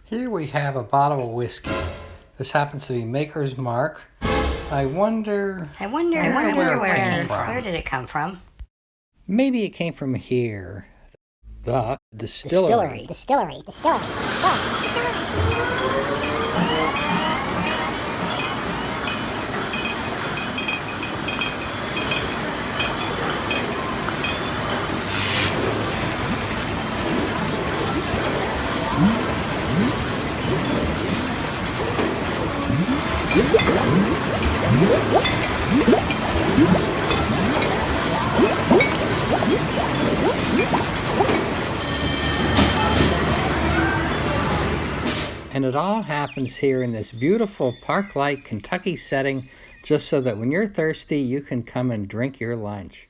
Here we have a bottle of whiskey. This happens to be Makers Mark. I wonder where did it come from? Maybe it came from here. The distillery. Distillery. And it all happens here in this beautiful park-like Kentucky setting, just so that when you're thirsty, you can come and drink your lunch.